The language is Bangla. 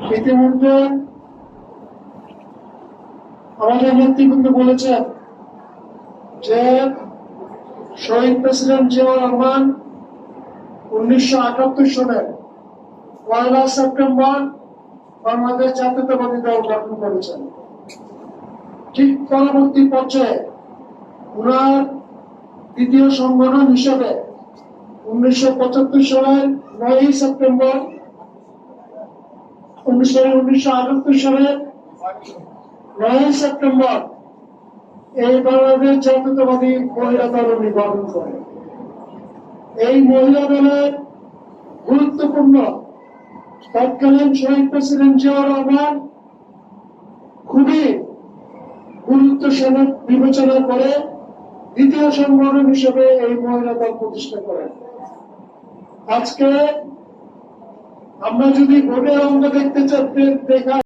ইতিমধ্যে আমাদের নেতৃবৃন্দ বলেছেন যে শহীদ প্রেসিডেন্ট জিয়াউর রহমান 1978 সালে 1 সেপ্টেম্বর বাংলাদেশ জাতীয়তাবাদী দল গঠন করেছেন। ঠিক পরবর্তী পর্যায়ে উনার দ্বিতীয় সংগঠন হিসেবে 1975 সালের 9 সেপ্টেম্বর 1978 সালের 9 সেপ্টেম্বর এই বাংলাদেশ জাতীয়তাবাদী মহিলা দল উনি গঠন করেন। এই মহিলা দলের গুরুত্বপূর্ণ তৎকালীন শহীদ প্রেসিডেন্ট জিয়াউর রহমান খুবই গুরুত্ব সনদ বিবেচনা করে দ্বিতীয় সংগঠন হিসেবে এই মহিলা দল প্রতিষ্ঠা করেন। আজকে আমরা যদি ভোটের অঙ্ক দেখতে চাই দেখা